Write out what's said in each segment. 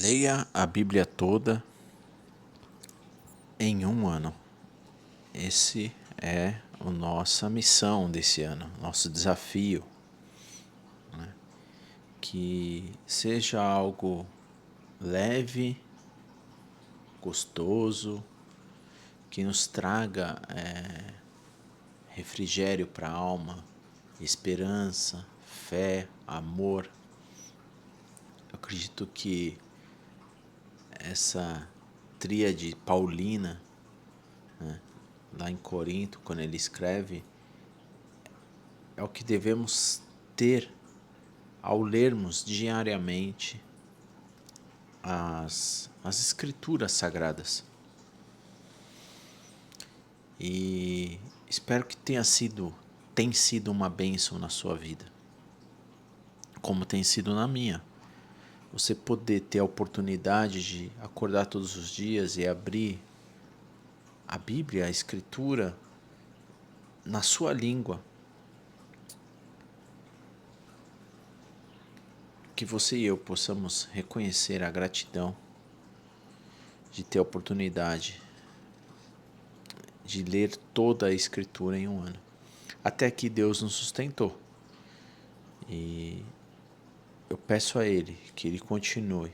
Leia a Bíblia toda em um ano. Esse é a nossa missão desse ano, nosso desafio, né? Que seja algo leve, gostoso, que nos traga refrigério para a alma, esperança, fé, amor. Eu acredito que essa tríade paulina, né, lá em Corinto, quando ele escreve, é o que devemos ter ao lermos diariamente as escrituras sagradas. E espero que tenha sido uma bênção na sua vida, como tem sido na minha. Você poder ter a oportunidade de acordar todos os dias e abrir a Bíblia, a Escritura, na sua língua. Que você e eu possamos reconhecer a gratidão de ter a oportunidade de ler toda a Escritura em um ano. Até que Deus nos sustentou. E eu peço a Ele que Ele continue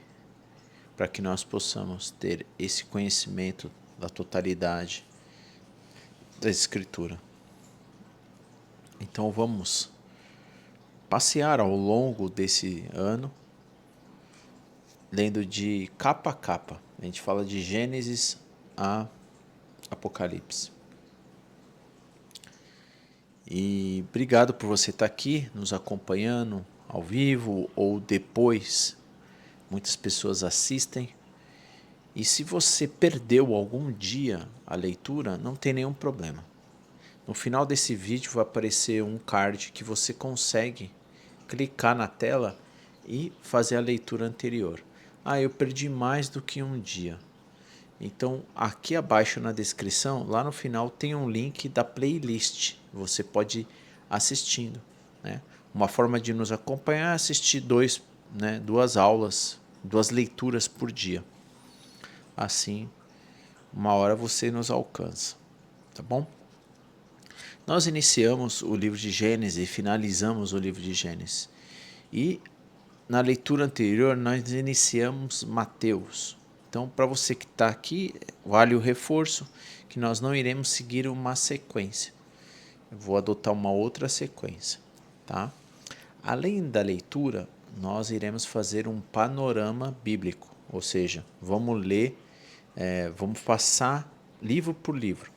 para que nós possamos ter esse conhecimento da totalidade da Escritura. Então vamos passear ao longo desse ano, lendo de capa a capa. A gente fala de Gênesis a Apocalipse. E obrigado por você estar aqui nos acompanhando ao vivo ou depois. Muitas pessoas assistem. E se você perdeu algum dia a leitura, não tem nenhum problema. No final desse vídeo vai aparecer um card que você consegue clicar na tela e fazer a leitura anterior. Eu perdi mais do que um dia. Então, aqui abaixo na descrição, lá no final, tem um link da playlist. Você pode ir assistindo, né? Uma forma de nos acompanhar é assistir duas aulas, 2 leituras por dia. Assim, uma hora você nos alcança, tá bom? Nós iniciamos o livro de Gênesis e finalizamos o livro de Gênesis. E na leitura anterior, nós iniciamos Mateus. Então, para você que está aqui, vale o reforço que nós não iremos seguir uma sequência. Eu vou adotar uma outra sequência, tá? Além da leitura, nós iremos fazer um panorama bíblico, ou seja, vamos ler, vamos passar livro por livro.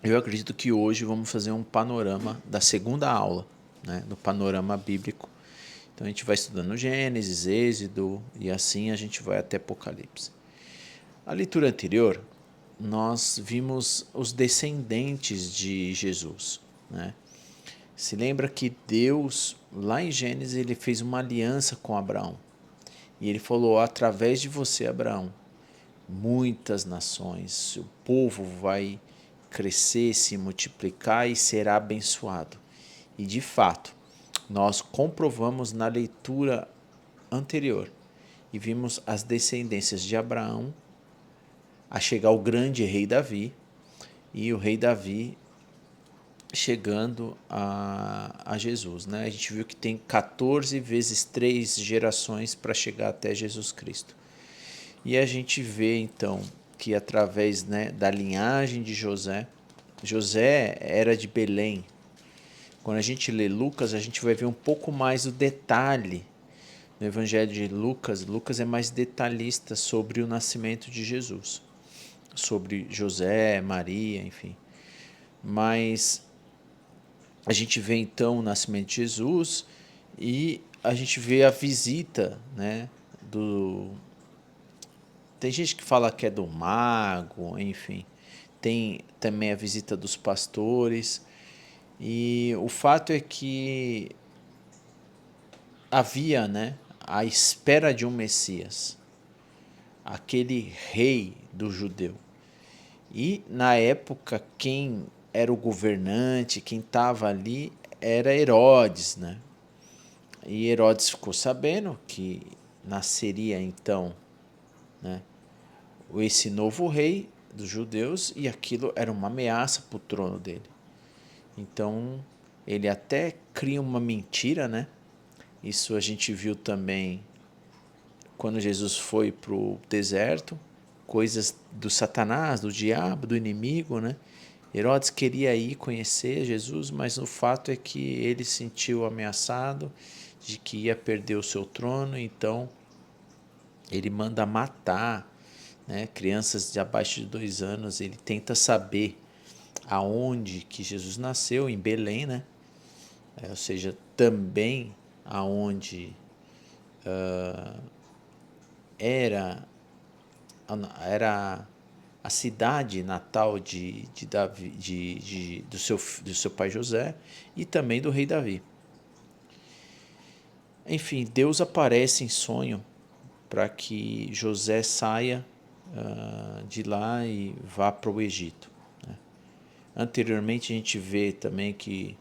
Eu acredito que hoje vamos fazer um panorama da segunda aula, né, do panorama bíblico. Então a gente vai estudando Gênesis, Êxodo e assim a gente vai até Apocalipse. A leitura anterior, nós vimos os descendentes de Jesus, né? Se lembra que Deus, lá em Gênesis, ele fez uma aliança com Abraão. E ele falou, através de você, Abraão, muitas nações, o povo vai crescer, se multiplicar e será abençoado. E de fato, nós comprovamos na leitura anterior e vimos as descendências de Abraão a chegar ao grande rei Davi e o rei Davi chegando a Jesus, né? A gente viu que tem 14 vezes 3 gerações para chegar até Jesus Cristo. E a gente vê então que através, né, da linhagem de José era de Belém. Quando a gente lê Lucas, a gente vai ver um pouco mais o detalhe no Evangelho de Lucas. Lucas é mais detalhista sobre o nascimento de Jesus, sobre José, Maria, enfim. Mas a gente vê então o nascimento de Jesus e a gente vê a visita, né, tem gente que fala que é do mago, enfim. Tem também a visita dos pastores. E o fato é que havia, né, a espera de um Messias, aquele rei do judeu. E na época quem era o governante, quem estava ali era Herodes, né? E Herodes ficou sabendo que, nasceria então, né, esse novo rei dos judeus, e aquilo era uma ameaça para o trono dele. Então ele até cria uma mentira, né? Isso a gente viu também quando Jesus foi para o deserto, coisas do Satanás, do diabo, do inimigo, né? Herodes queria ir conhecer Jesus, mas o fato é que ele se sentiu ameaçado de que ia perder o seu trono, então ele manda matar, né, crianças de abaixo de 2 anos. Ele tenta saber aonde que Jesus nasceu, em Belém, né? Ou seja, também aonde era a cidade natal de Davi, do seu pai José, e também do rei Davi. Enfim, Deus aparece em sonho para que José saia de lá e vá para o Egito, né? Anteriormente a gente vê também que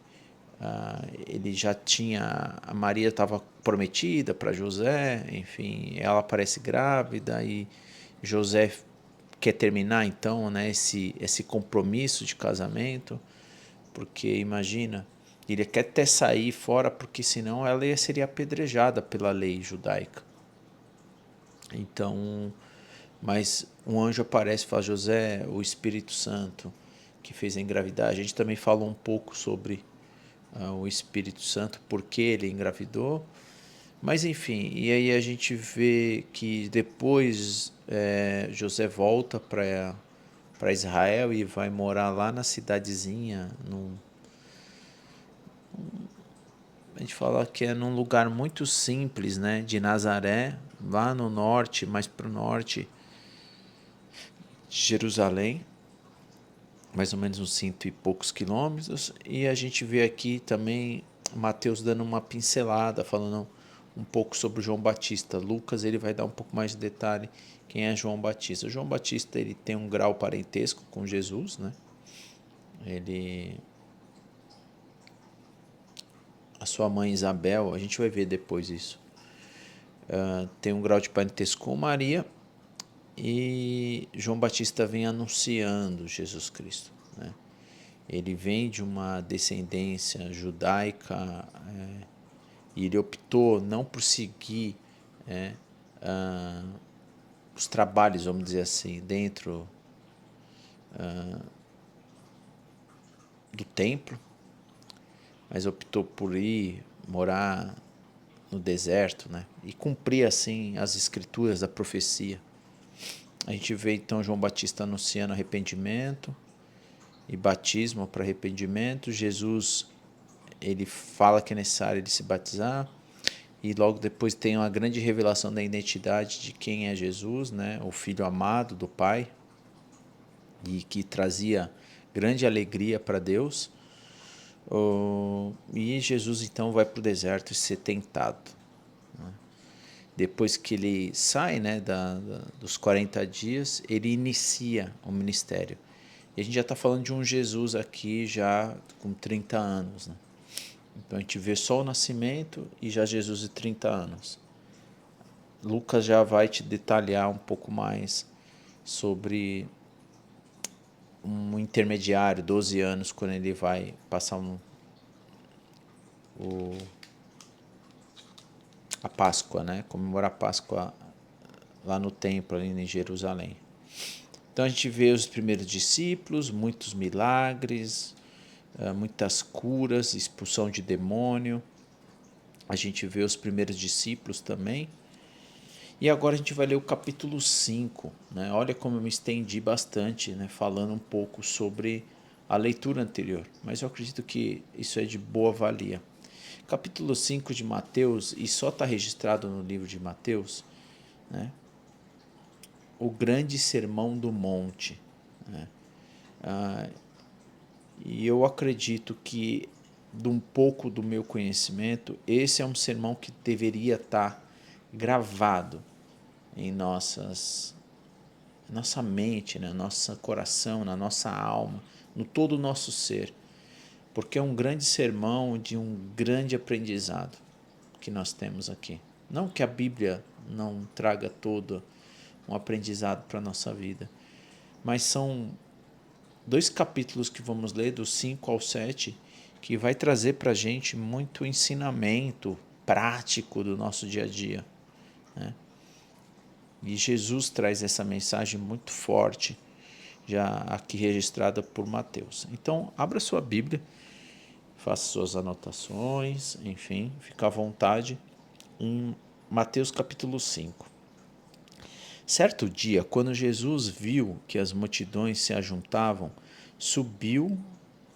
ele já tinha, a Maria estava prometida para José, enfim, ela aparece grávida e José quer terminar então, né, esse compromisso de casamento, porque imagina, ele quer até sair fora, porque senão ela seria apedrejada pela lei judaica. Então, mas um anjo aparece e fala: José, o Espírito Santo que fez engravidar. A gente também falou um pouco sobre o Espírito Santo, porque ele engravidou. Mas enfim, e aí a gente vê que depois José volta para Israel e vai morar lá na cidadezinha, a gente fala que é num lugar muito simples, né, de Nazaré, lá no norte, mais para o norte de Jerusalém, mais ou menos uns 100 e poucos quilômetros. E a gente vê aqui também Mateus dando uma pincelada, falando um pouco sobre João Batista. Lucas ele vai dar um pouco mais de detalhe quem é João Batista. João Batista ele tem um grau parentesco com Jesus, né? A sua mãe Isabel, a gente vai ver depois isso, tem um grau de parentesco com Maria, e João Batista vem anunciando Jesus Cristo, né? Ele vem de uma descendência judaica, e ele optou não por seguir os trabalhos, vamos dizer assim, dentro do templo, mas optou por ir morar no deserto, né? E cumprir assim as escrituras da profecia. A gente vê então João Batista anunciando arrependimento e batismo para arrependimento. Jesus ele fala que é necessário ele se batizar, e logo depois tem uma grande revelação da identidade de quem é Jesus, né? O Filho amado do Pai, e que trazia grande alegria para Deus. E Jesus então vai para o deserto ser tentado. Depois que ele sai, né, dos 40 dias, ele inicia o ministério. E a gente já está falando de um Jesus aqui já com 30 anos. Né? Então a gente vê só o nascimento e já Jesus de 30 anos. Lucas já vai te detalhar um pouco mais sobre um intermediário, 12 anos, quando ele vai passar a Páscoa, né? Comemorar a Páscoa lá no templo, ali em Jerusalém. Então a gente vê os primeiros discípulos, muitos milagres, muitas curas, expulsão de demônio. A gente vê os primeiros discípulos também. E agora a gente vai ler o capítulo 5. Né? Olha como eu me estendi bastante, né? Falando um pouco sobre a leitura anterior. Mas eu acredito que isso é de boa valia. Capítulo 5 de Mateus, e só está registrado no livro de Mateus, né? O grande sermão do monte. Né? E eu acredito que, de um pouco do meu conhecimento, esse é um sermão que deveria estar gravado em nossa mente, no nosso coração, na nossa alma, no todo o nosso ser, porque é um grande sermão de um grande aprendizado que nós temos aqui. Não que a Bíblia não traga todo um aprendizado para a nossa vida, mas são 2 capítulos que vamos ler, do 5 ao 7, que vai trazer para a gente muito ensinamento prático do nosso dia a dia, né? E Jesus traz essa mensagem muito forte, já aqui registrada por Mateus. Então, abra sua Bíblia, faça suas anotações, enfim, fica à vontade, em Mateus capítulo 5. Certo dia, quando Jesus viu que as multidões se ajuntavam, subiu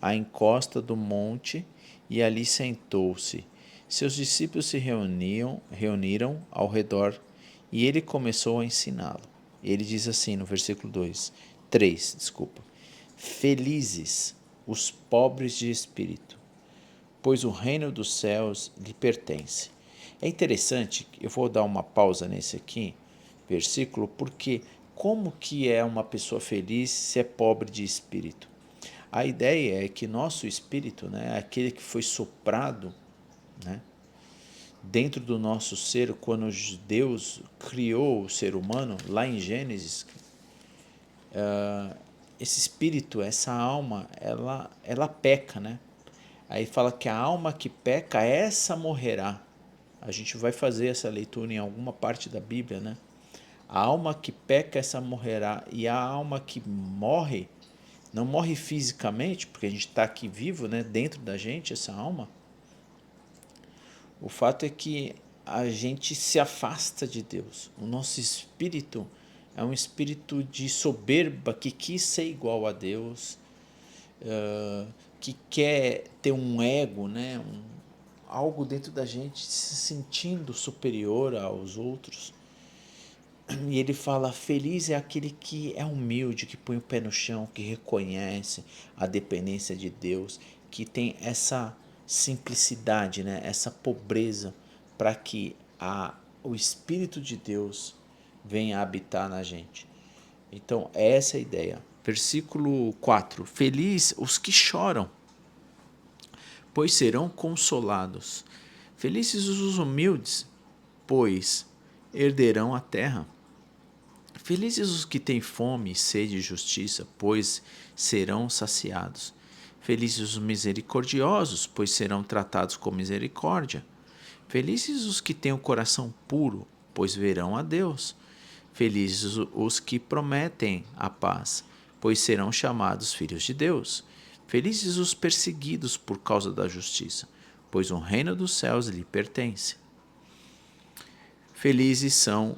à encosta do monte e ali sentou-se. Seus discípulos se reuniram ao redor e ele começou a ensiná-lo. Ele diz assim no versículo 3, desculpa. Felizes os pobres de espírito, pois o reino dos céus lhe pertence. É interessante, eu vou dar uma pausa nesse aqui, versículo, porque como que é uma pessoa feliz se é pobre de espírito? A ideia é que nosso espírito, né, aquele que foi soprado, né, dentro do nosso ser, quando Deus criou o ser humano, lá em Gênesis, esse espírito, essa alma, ela peca, né? Aí fala que a alma que peca, essa morrerá. A gente vai fazer essa leitura em alguma parte da Bíblia, né? A alma que peca, essa morrerá. E a alma que morre, não morre fisicamente, porque a gente está aqui vivo, né? Dentro da gente, essa alma. O fato é que a gente se afasta de Deus. O nosso espírito é um espírito de soberba que quis ser igual a Deus, que quer ter um ego, né? Algo dentro da gente se sentindo superior aos outros. E ele fala: feliz é aquele que é humilde, que põe o pé no chão, que reconhece a dependência de Deus, que tem essa simplicidade, né? Essa pobreza, para que o Espírito de Deus venha habitar na gente. Então, essa é a ideia. Versículo 4: feliz os que choram, pois serão consolados. Felizes os humildes, pois herderão a terra. Felizes os que têm fome e sede de justiça, pois serão saciados. Felizes os misericordiosos, pois serão tratados com misericórdia. Felizes os que têm o coração puro, pois verão a Deus. Felizes os que prometem a paz, pois serão chamados filhos de Deus. Felizes os perseguidos por causa da justiça, pois o reino dos céus lhe pertence. Felizes são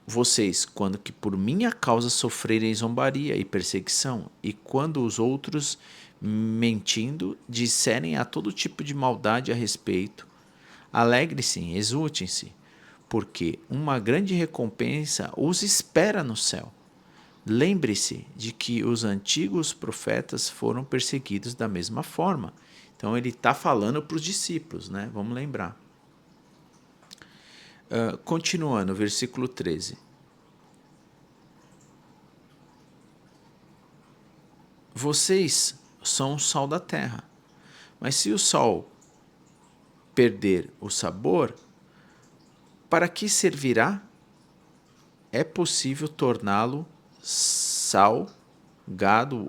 vocês, quando que por minha causa sofrerem zombaria e perseguição, e quando os outros, mentindo, disserem a todo tipo de maldade a respeito, alegre-se, exultem-se, porque uma grande recompensa os espera no céu. Lembre-se de que os antigos profetas foram perseguidos da mesma forma. Então ele está falando para os discípulos, né? Vamos lembrar. Continuando, versículo 13. Vocês são o sal da terra, mas se o sal perder o sabor, para que servirá? É possível torná-lo salgado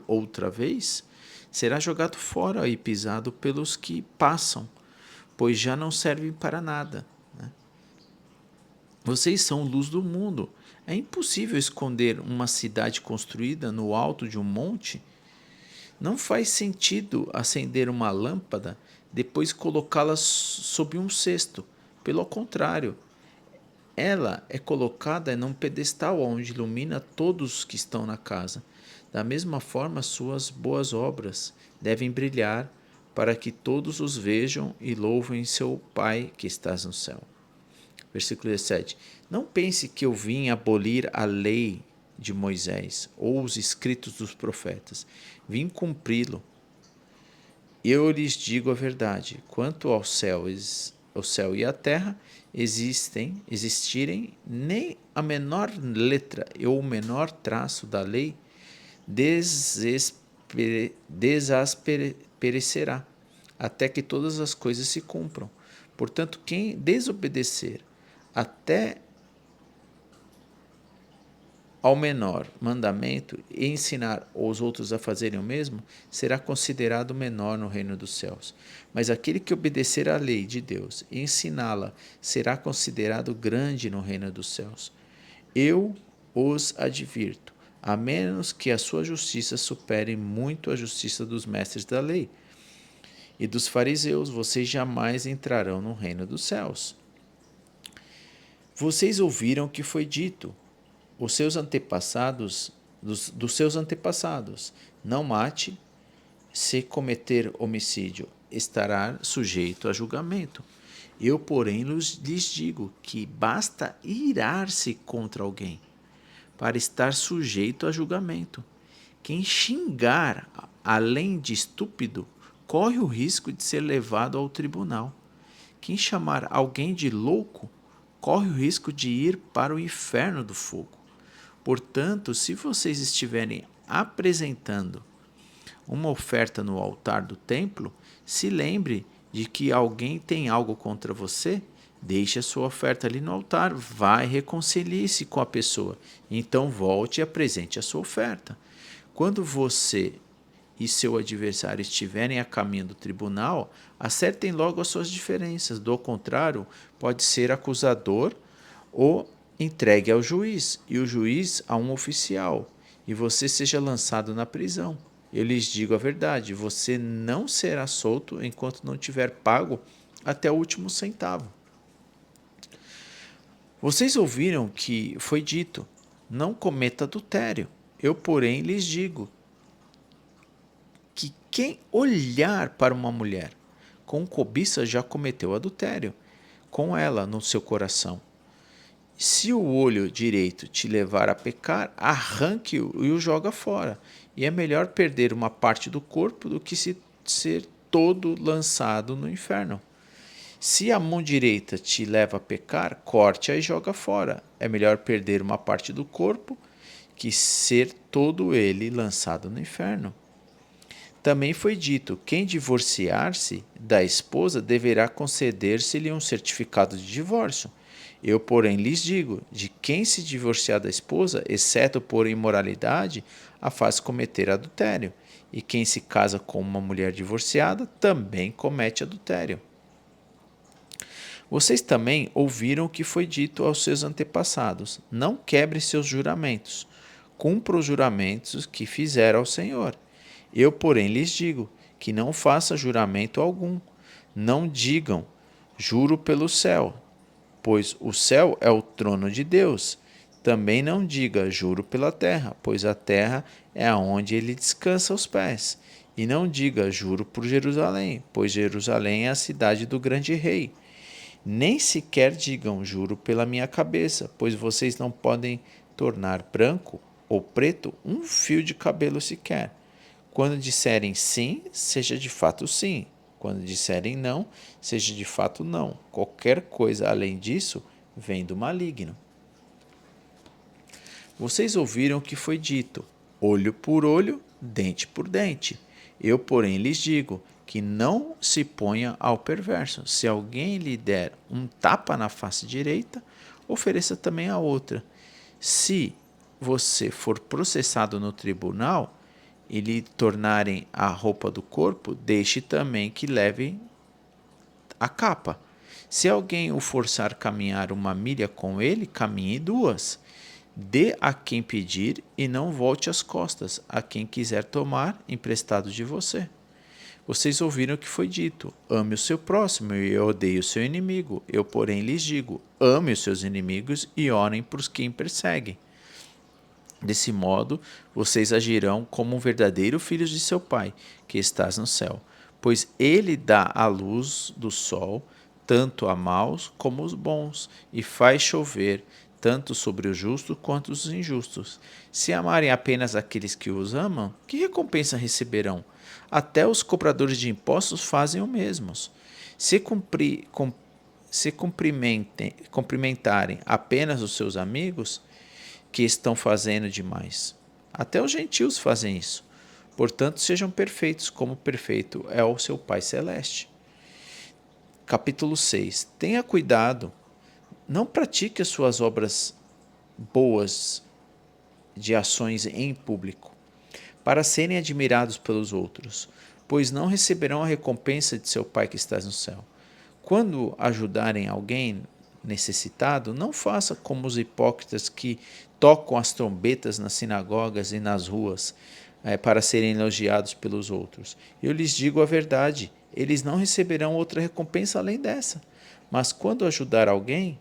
outra vez? Será jogado fora e pisado pelos que passam, pois já não servem para nada. Vocês são luz do mundo. É impossível esconder uma cidade construída no alto de um monte. Não faz sentido acender uma lâmpada, depois colocá-la sob um cesto. Pelo contrário, ela é colocada num pedestal onde ilumina todos os que estão na casa. Da mesma forma, suas boas obras devem brilhar para que todos os vejam e louvem seu Pai que estás no céu. Versículo 17. Não pense que eu vim abolir a lei de Moisés ou os escritos dos profetas. Vim cumpri-lo. Eu lhes digo a verdade. Quanto ao céu e a terra existirem, nem a menor letra ou o menor traço da lei desperecerá, até que todas as coisas se cumpram. Portanto, quem desobedecer até ao menor mandamento e ensinar os outros a fazerem o mesmo, será considerado menor no reino dos céus. Mas aquele que obedecer à lei de Deus e ensiná-la será considerado grande no reino dos céus. Eu os advirto, a menos que a sua justiça supere muito a justiça dos mestres da lei e dos fariseus, vocês jamais entrarão no reino dos céus. Vocês ouviram o que foi dito os seus antepassados, dos seus antepassados: não mate, se cometer homicídio, estará sujeito a julgamento. Eu, porém, lhes digo que basta irar-se contra alguém para estar sujeito a julgamento. Quem xingar além de estúpido corre o risco de ser levado ao tribunal. Quem chamar alguém de louco corre o risco de ir para o inferno do fogo. Portanto, se vocês estiverem apresentando uma oferta no altar do templo, se lembre de que alguém tem algo contra você, deixe a sua oferta ali no altar, vai reconcilie-se com a pessoa, então volte e apresente a sua oferta. Quando você e seu adversário estiverem a caminho do tribunal, acertem logo as suas diferenças, do contrário, pode ser acusador ou entregue ao juiz, e o juiz a um oficial, e você seja lançado na prisão. Eu lhes digo a verdade, você não será solto enquanto não tiver pago até o último centavo. Vocês ouviram que foi dito, não cometa adultério. Eu, porém, lhes digo que quem olhar para uma mulher com cobiça já cometeu adultério com ela no seu coração. Se o olho direito te levar a pecar, arranque-o e o joga fora. E é melhor perder uma parte do corpo do que ser todo lançado no inferno. Se a mão direita te leva a pecar, corte-a e joga fora. É melhor perder uma parte do corpo que ser todo ele lançado no inferno. Também foi dito, quem divorciar-se da esposa deverá conceder-se-lhe um certificado de divórcio. Eu, porém, lhes digo, de quem se divorciar da esposa, exceto por imoralidade, a faz cometer adultério. E quem se casa com uma mulher divorciada também comete adultério. Vocês também ouviram o que foi dito aos seus antepassados: não quebre seus juramentos, cumpra os juramentos que fizeram ao Senhor. Eu, porém, lhes digo que não faça juramento algum. Não digam, juro pelo céu, pois o céu é o trono de Deus. Também não diga, juro pela terra, pois a terra é aonde ele descansa os pés. E não diga, juro por Jerusalém, pois Jerusalém é a cidade do grande rei. Nem sequer digam, juro pela minha cabeça, pois vocês não podem tornar branco ou preto um fio de cabelo sequer. Quando disserem sim, seja de fato sim. Quando disserem não, seja de fato não. Qualquer coisa além disso vem do maligno. Vocês ouviram o que foi dito: olho por olho, dente por dente. Eu, porém, lhes digo que não se ponha ao perverso. Se alguém lhe der um tapa na face direita, ofereça também a outra. Se você for processado no tribunal e lhe tornarem a roupa do corpo, deixe também que leve a capa. Se alguém o forçar a caminhar 1 milha com ele, caminhe 2. Dê a quem pedir e não volte as costas a quem quiser tomar emprestado de você. Vocês ouviram o que foi dito: ame o seu próximo e odeie o seu inimigo. Eu, porém, lhes digo: ame os seus inimigos e orem por quem perseguem. Desse modo, vocês agirão como verdadeiros filhos de seu Pai, que estás no céu, pois ele dá a luz do sol, tanto a maus como os bons, e faz chover, tanto sobre os justos quanto os injustos. Se amarem apenas aqueles que os amam, que recompensa receberão? Até os cobradores de impostos fazem o mesmo. Se cumprimentarem apenas os seus amigos, que estão fazendo demais. Até os gentios fazem isso. Portanto, sejam perfeitos, como perfeito é o seu Pai Celeste. Capítulo 6. Tenha cuidado Não pratique as suas obras boas de ações em público, para serem admirados pelos outros, pois não receberão a recompensa de seu Pai que está no céu. Quando ajudarem alguém necessitado, não faça como os hipócritas que tocam as trombetas nas sinagogas e nas ruas para serem elogiados pelos outros. Eu lhes digo a verdade, eles não receberão outra recompensa além dessa. Mas quando ajudar alguém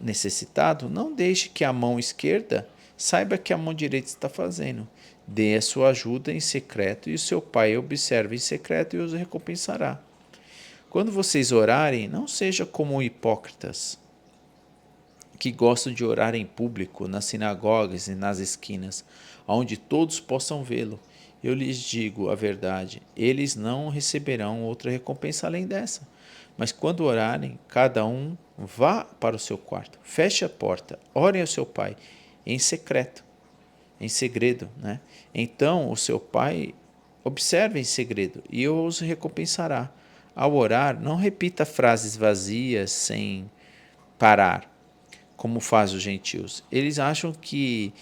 necessitado, não deixe que a mão esquerda saiba que a mão direita está fazendo. Dê a sua ajuda em secreto e o seu Pai observe em secreto e os recompensará. Quando vocês orarem, não sejam como hipócritas, que gostam de orar em público, nas sinagogas e nas esquinas, onde todos possam vê-lo. Eu lhes digo a verdade, eles não receberão outra recompensa além dessa. Mas quando orarem, cada um vá para o seu quarto, feche a porta, orem ao seu Pai em secreto, em segredo, né? Então o seu Pai observe em segredo e os recompensará. Ao orar, não repita frases vazias sem parar, como fazem os gentios. Eles acham que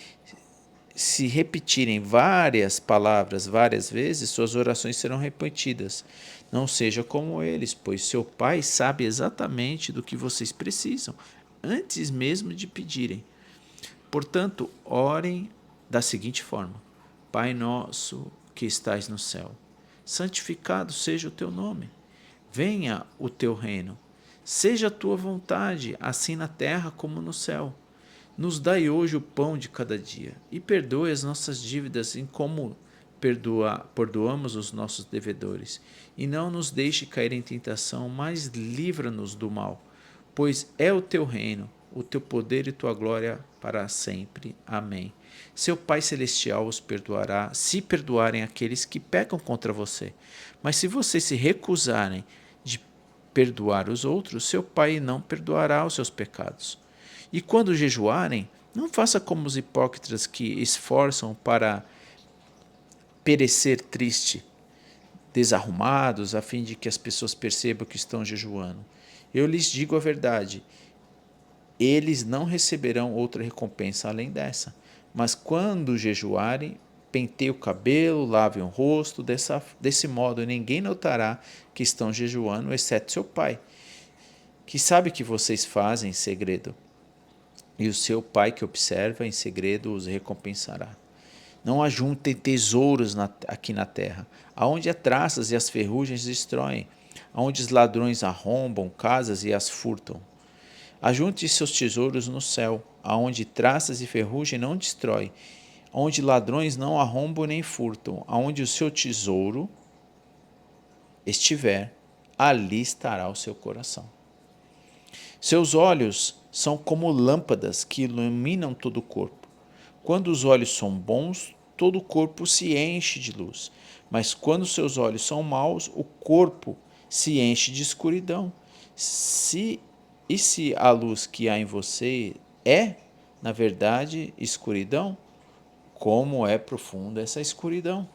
se repetirem várias palavras várias vezes, suas orações serão repetidas. Não seja como eles, pois seu Pai sabe exatamente do que vocês precisam, antes mesmo de pedirem. Portanto, orem da seguinte forma: Pai nosso que estais no céu, santificado seja o teu nome. Venha o teu reino. Seja a tua vontade, assim na terra como no céu. Nos dai hoje o pão de cada dia, e perdoe as nossas dívidas em como perdoamos os nossos devedores. E não nos deixe cair em tentação, mas livra-nos do mal. Pois é o teu reino, o teu poder e tua glória para sempre. Amém. Seu Pai Celestial os perdoará, se perdoarem aqueles que pecam contra você. Mas se vocês se recusarem de perdoar os outros, seu Pai não perdoará os seus pecados. E quando jejuarem, não faça como os hipócritas que esforçam para perecer triste, desarrumados, a fim de que as pessoas percebam que estão jejuando. Eu lhes digo a verdade, eles não receberão outra recompensa além dessa. Mas quando jejuarem, penteiem o cabelo, lavem o rosto, desse modo ninguém notará que estão jejuando, exceto seu Pai, que sabe que vocês fazem em segredo. E o seu Pai que observa em segredo os recompensará. Não ajuntem tesouros aqui na terra, aonde as traças e as ferrugens destroem, aonde os ladrões arrombam casas e as furtam. Ajunte seus tesouros no céu, aonde traças e ferrugem não destroem, onde ladrões não arrombam nem furtam, aonde o seu tesouro estiver, ali estará o seu coração. Seus olhos são como lâmpadas que iluminam todo o corpo. Quando os olhos são bons, todo o corpo se enche de luz. Mas quando seus olhos são maus, o corpo se enche de escuridão. Se a luz que há em você é, na verdade, escuridão, como é profunda essa escuridão?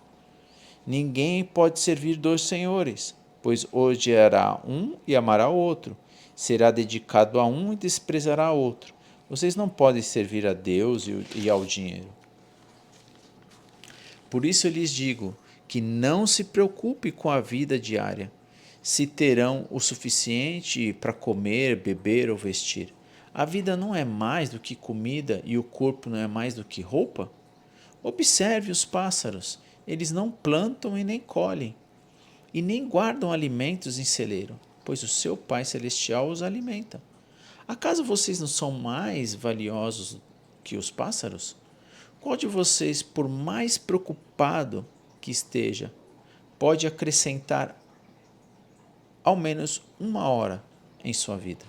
Ninguém pode servir dois senhores, pois odiará um e amará o outro. Será dedicado a um e desprezará o outro. Vocês não podem servir a Deus e ao dinheiro. Por isso eu lhes digo que não se preocupe com a vida diária, se terão o suficiente para comer, beber ou vestir. A vida não é mais do que comida e o corpo não é mais do que roupa? Observe os pássaros, eles não plantam e nem colhem, e nem guardam alimentos em celeiro, pois o seu Pai Celestial os alimenta. Acaso vocês não são mais valiosos que os pássaros? Qual de vocês, por mais preocupado que esteja, pode acrescentar ao menos uma hora em sua vida?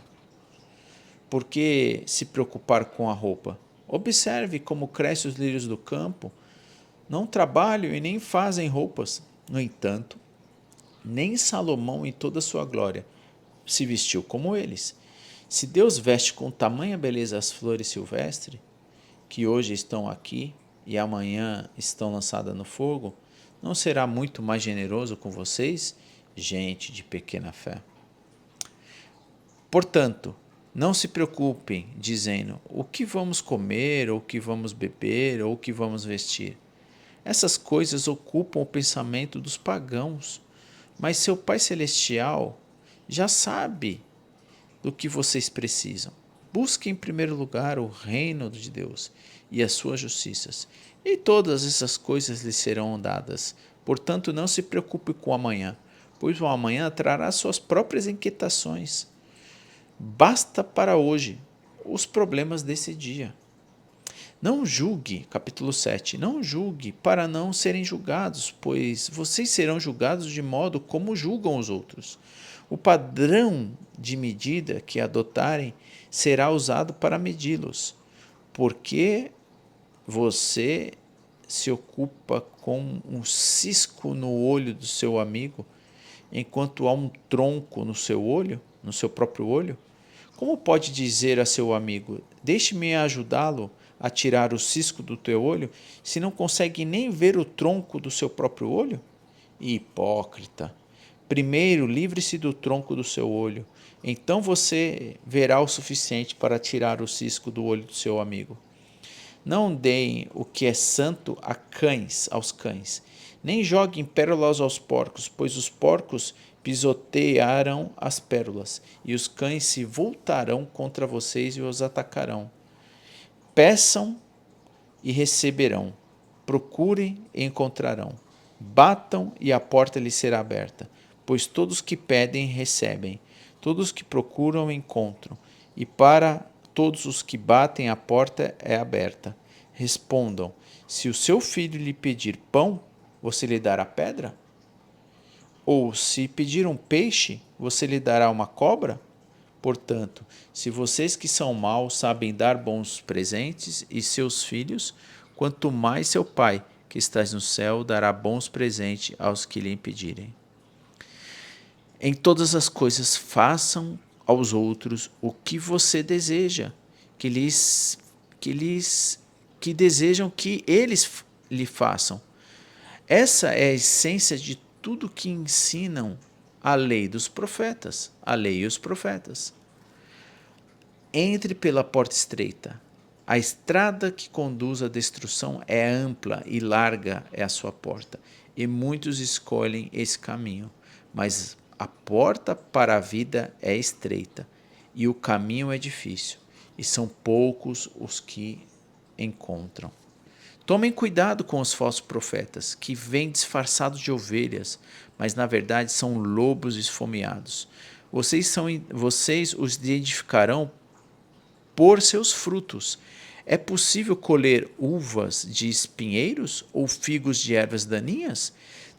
Por que se preocupar com a roupa? Observe como crescem os lírios do campo. Não trabalham e nem fazem roupas. No entanto, nem Salomão em toda a sua glória se vestiu como eles. Se Deus veste com tamanha beleza as flores silvestres, que hoje estão aqui e amanhã estão lançadas no fogo, não será muito mais generoso com vocês, gente de pequena fé? Portanto, Não se preocupem, dizendo, o que vamos comer, ou o que vamos beber, ou o que vamos vestir. Essas coisas ocupam o pensamento dos pagãos, mas seu Pai Celestial já sabe do que vocês precisam. Busquem em primeiro lugar o reino de Deus e as suas justiças, e todas essas coisas lhes serão dadas. Portanto, não se preocupe com o amanhã, pois o amanhã trará suas próprias inquietações. Basta para hoje os problemas desse dia. Não julgue, capítulo 7, não julgue para não serem julgados, pois vocês serão julgados de modo como julgam os outros. O padrão de medida que adotarem será usado para medi-los. Porque você se ocupa com um cisco no olho do seu amigo, enquanto há um tronco no seu olho, no seu próprio olho? Como pode dizer a seu amigo, deixe-me ajudá-lo a tirar o cisco do teu olho, se não consegue nem ver o tronco do seu próprio olho? Hipócrita! Primeiro livre-se do tronco do seu olho, então você verá o suficiente para tirar o cisco do olho do seu amigo. Não deem o que é santo aos cães, nem joguem pérolas aos porcos, pois os porcos pisotearão as pérolas, e os cães se voltarão contra vocês e os atacarão. Peçam e receberão, procurem e encontrarão, batam e a porta lhes será aberta, pois todos que pedem recebem, todos que procuram encontram, e para todos os que batem a porta é aberta. Respondam, se o seu filho lhe pedir pão, você lhe dará pedra? Ou se pedir um peixe, você lhe dará uma cobra? Portanto, se vocês que são maus sabem dar bons presentes e seus filhos, quanto mais seu Pai, que estás no céu, dará bons presentes aos que lhe pedirem. Em todas as coisas façam aos outros o que você deseja, que desejam que eles lhe façam. Essa é a essência de tudo que ensinam a lei dos profetas, a lei e os profetas. Entre pela porta estreita. A estrada que conduz à destruição é ampla e larga é a sua porta, e muitos escolhem esse caminho. Mas a porta para a vida é estreita, e o caminho é difícil, e são poucos os que encontram. Tomem cuidado com os falsos profetas, que vêm disfarçados de ovelhas, mas na verdade são lobos esfomeados. Vocês os identificarão por seus frutos. É possível colher uvas de espinheiros ou figos de ervas daninhas?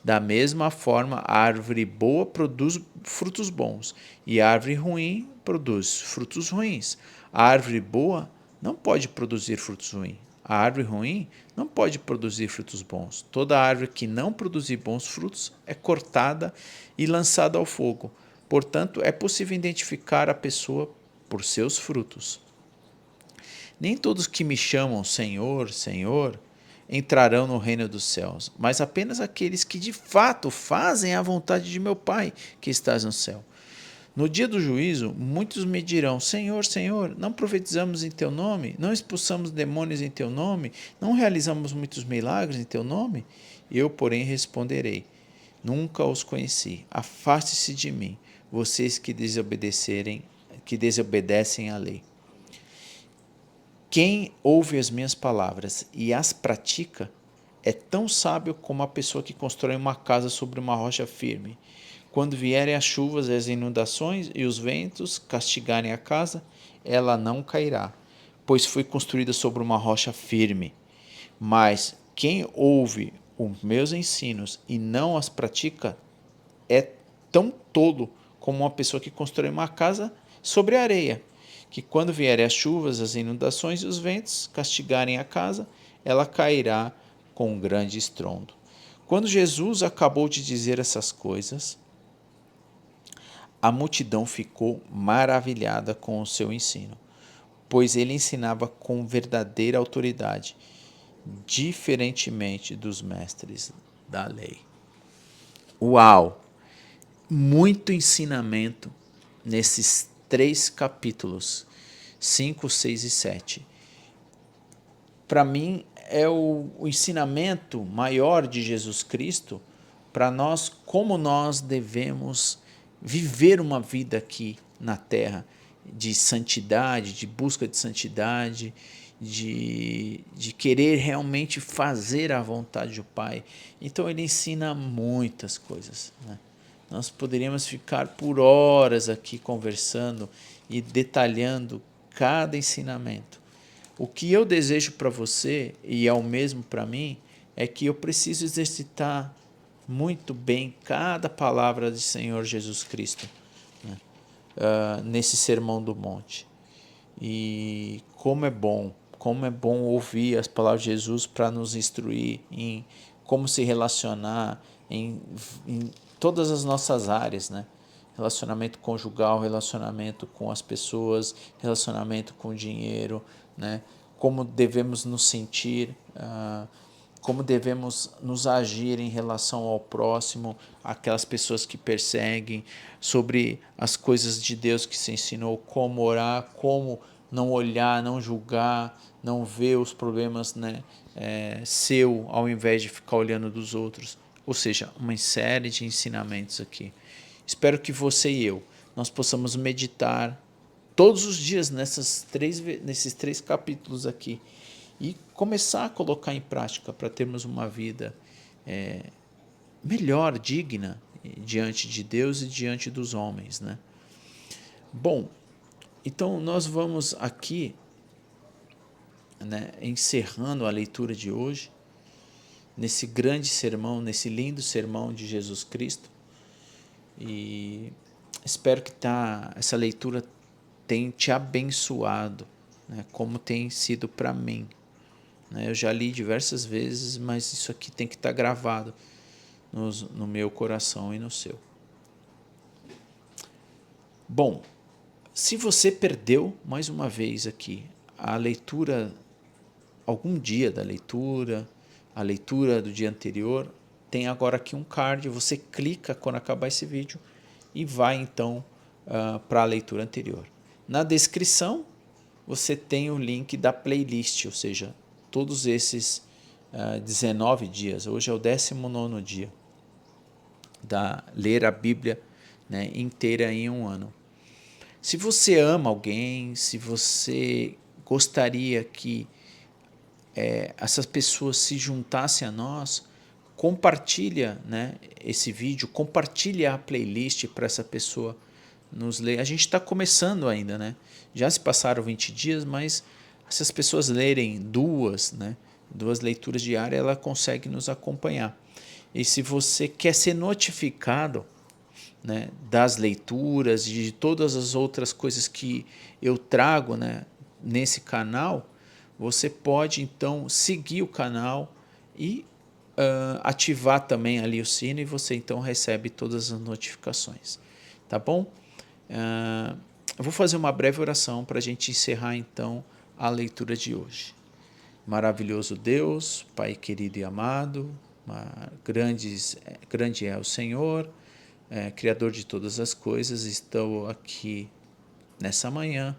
Da mesma forma, a árvore boa produz frutos bons e a árvore ruim produz frutos ruins. A árvore boa não pode produzir frutos ruins. A árvore ruim não pode produzir frutos bons. Toda árvore que não produzir bons frutos é cortada e lançada ao fogo. Portanto, é possível identificar a pessoa por seus frutos. Nem todos que me chamam Senhor, Senhor, entrarão no reino dos céus, mas apenas aqueles que de fato fazem a vontade de meu Pai que estás no céu. No dia do juízo, muitos me dirão, Senhor, Senhor, não profetizamos em Teu nome? Não expulsamos demônios em Teu nome? Não realizamos muitos milagres em Teu nome? Eu, porém, responderei, nunca os conheci. Afaste-se de mim, vocês que desobedecem à lei. Quem ouve as minhas palavras e as pratica é tão sábio como a pessoa que constrói uma casa sobre uma rocha firme. Quando vierem as chuvas e as inundações e os ventos castigarem a casa, ela não cairá, pois foi construída sobre uma rocha firme. Mas quem ouve os meus ensinos e não as pratica é tão tolo como uma pessoa que constrói uma casa sobre areia, que quando vierem as chuvas, as inundações e os ventos castigarem a casa, ela cairá com um grande estrondo. Quando Jesus acabou de dizer essas coisas, a multidão ficou maravilhada com o seu ensino, pois ele ensinava com verdadeira autoridade, diferentemente dos mestres da lei. Uau! Muito ensinamento nesses 3 capítulos 5, 6 e 7. Para mim, é o ensinamento maior de Jesus Cristo para nós, como nós devemos viver uma vida aqui na Terra, de santidade, de busca de santidade, de querer realmente fazer a vontade do Pai. Então ele ensina muitas coisas, né? Nós poderíamos ficar por horas aqui conversando e detalhando cada ensinamento. O que eu desejo para você, e é o mesmo para mim, é que eu preciso exercitar muito bem cada palavra do Senhor Jesus Cristo, né? Nesse Sermão do Monte. E como é bom ouvir as palavras de Jesus para nos instruir em como se relacionar em todas as nossas áreas, né? Relacionamento conjugal, relacionamento com as pessoas, relacionamento com o dinheiro, né? Como devemos nos sentir, como devemos nos agir em relação ao próximo, aquelas pessoas que perseguem, sobre as coisas de Deus que se ensinou, como orar, como não olhar, não julgar, não ver os problemas, né, seu, ao invés de ficar olhando dos outros. Ou seja, uma série de ensinamentos aqui. Espero que você e eu, nós possamos meditar todos os dias nesses 3 capítulos aqui e começar a colocar em prática para termos uma vida melhor, digna, diante de Deus e diante dos homens, né? Bom, então nós vamos aqui, né, encerrando a leitura de hoje, nesse grande sermão, nesse lindo sermão de Jesus Cristo, e espero que essa leitura tenha te abençoado, né, como tem sido para mim, né? Eu já li diversas vezes, mas isso aqui tem que estar gravado no meu coração e no seu. Bom, se você perdeu, mais uma vez aqui, a leitura, algum dia da leitura, a leitura do dia anterior, tem agora aqui um card, você clica quando acabar esse vídeo e vai então para a leitura anterior. Na descrição você tem o link da playlist, ou seja, todos esses 19 dias, hoje é o 19º dia, da ler a Bíblia, né, inteira em um ano. Se você ama alguém, se você gostaria que essas pessoas se juntassem a nós, compartilha, né, esse vídeo, compartilha a playlist para essa pessoa nos ler. A gente está começando ainda, né? Já se passaram 20 dias, mas se as pessoas lerem duas leituras diárias, ela consegue nos acompanhar. E se você quer ser notificado, né, das leituras e de todas as outras coisas que eu trago, né, nesse canal, você pode então seguir o canal e ativar também ali o sino, e você então recebe todas as notificações, tá bom? Eu vou fazer uma breve oração para a gente encerrar então a leitura de hoje. Maravilhoso Deus, Pai querido e amado, grande é o Senhor, Criador de todas as coisas. Estou aqui nessa manhã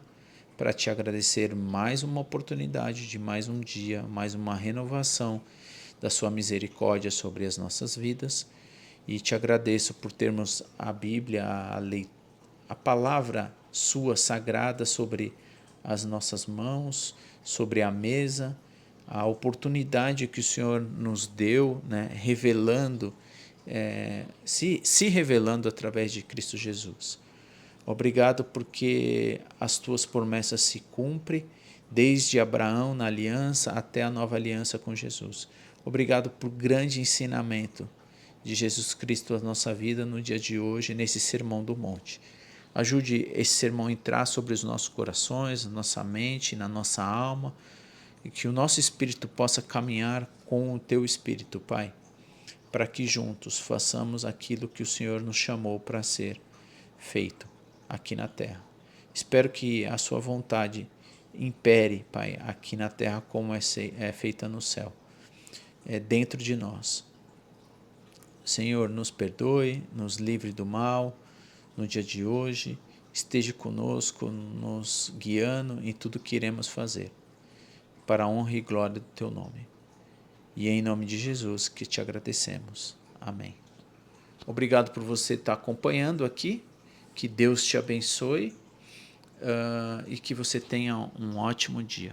para te agradecer mais uma oportunidade de mais um dia, mais uma renovação da sua misericórdia sobre as nossas vidas, e te agradeço por termos a Bíblia, a palavra sua sagrada sobre as nossas mãos, sobre a mesa, a oportunidade que o Senhor nos deu, né, revelando, se revelando através de Cristo Jesus. Obrigado porque as tuas promessas se cumprem, desde Abraão na aliança até a nova aliança com Jesus. Obrigado por grande ensinamento de Jesus Cristo à nossa vida no dia de hoje, nesse Sermão do Monte. Ajude esse sermão a entrar sobre os nossos corações, na nossa mente, na nossa alma, e que o nosso espírito possa caminhar com o teu espírito, Pai, para que juntos façamos aquilo que o Senhor nos chamou para ser feito aqui na terra. Espero que a sua vontade impere, Pai, aqui na terra como é feita no céu, dentro de nós. Senhor, nos perdoe, nos livre do mal no dia de hoje. esteja conosco, nos guiando em tudo que iremos fazer, para a honra e glória do Teu nome. E é em nome de Jesus que te agradecemos. Amém. Obrigado por você estar acompanhando aqui, que Deus te abençoe e que você tenha um ótimo dia.